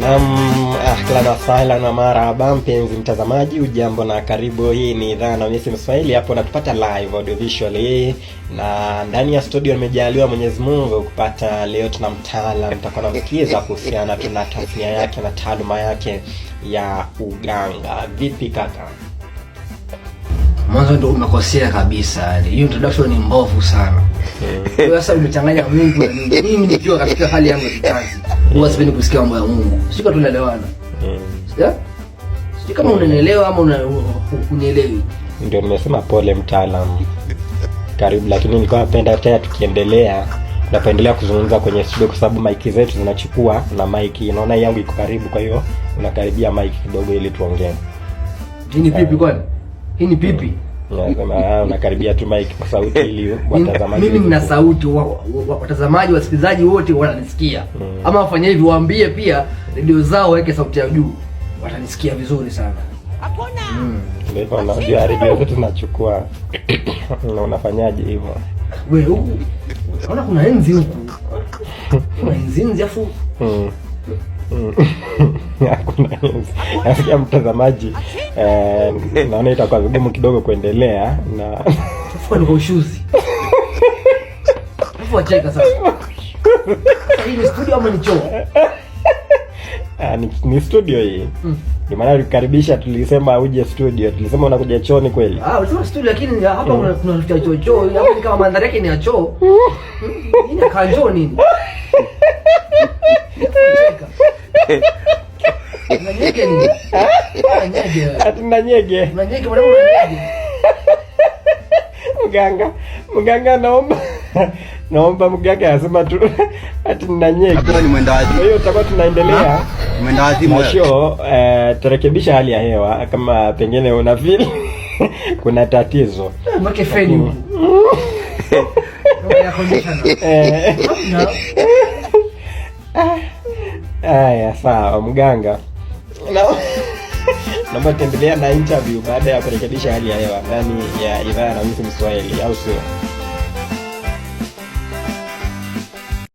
Ahlan wa sahlan na marhaba mpenzi mtazamaji, ujambo na karibu. Hii ni idhaa na Hamisi Mswahili, hapo natupata live audio visually, na ndani ya studio nimejaliwa Mwenyezi Mungu kupata leo tuna mtaalamu mtakuwa namsikiza kuhusiana na tasnia yake na taaluma yake ya uganga. Vipi kaka? Mwanzo ndio umekosea kabisa. Hiyo introduction ni mbovu sana. Wewe sasa umechanganya Mungu na mimi. Mimi nikiwa katika hali yangu ya kazi, huwa sipendi kusikia mambo ya Mungu. Sika tunaelewana. Sio kama unanielewa ama unielewi. Ndio nimesema pole mtaalamu. Karibu, lakini nilikuwa napenda tena tukiendelea, napendelea kuzungumza kwenye studio kwa sababu mic zetu zinachukua na mic naona yangu iko karibu, kwa hiyo unakaribia mic kidogo ili tuongee. Hii ni pipi kwani? Hii ni pipi? Nasema unakaribia tu mic kwa sauti ili watazamaji. Mimi nina sauti, watazamaji wasikilizaji wote wananisikia. Ama wafanye hivi, waambie pia radio zao waweke sauti ya juu, watanisikia vizuri sana. Hakuna. Ndio unajua radio zetu tunachukua. Na unafanyaje hivyo? Wewe huku unaona kuna enzi huku. Kuna enzi afu hakuna enzi. Nasikia mtazamaji naona itakuwa vigumu kidogo kuendelea na afu ni ushuzi. Afu acheka sasa. Hii ni studio ama ni choo? Ni studio hii. Ndio maana tulikaribisha, tulisema uje studio. Tulisema unakuja chooni kweli? Ulisema studio, lakini hapa kuna choo. Hapo ni kama mandhari yake ni ya choo. Nini kanjo nini? Unanyege nini? Unanyege. Atina nyege. Unanyege bwana, unanyege. Mganga naomba mganga asema tu ati ninanyege. Hapo ni mwenda wazi. Kwa hiyo tutakuwa tunaendelea. Mwenda wazi mwa. Show turekebisha hali ya hewa kama pengine una feel kuna tatizo. Mweke feni. Ya conditioner. Aya, sawa mganga. Naomba tuendelea na interview baada ya kurekebisha hali ya hewa ndani ya idhaa na Hamisi Mswahili, au sio?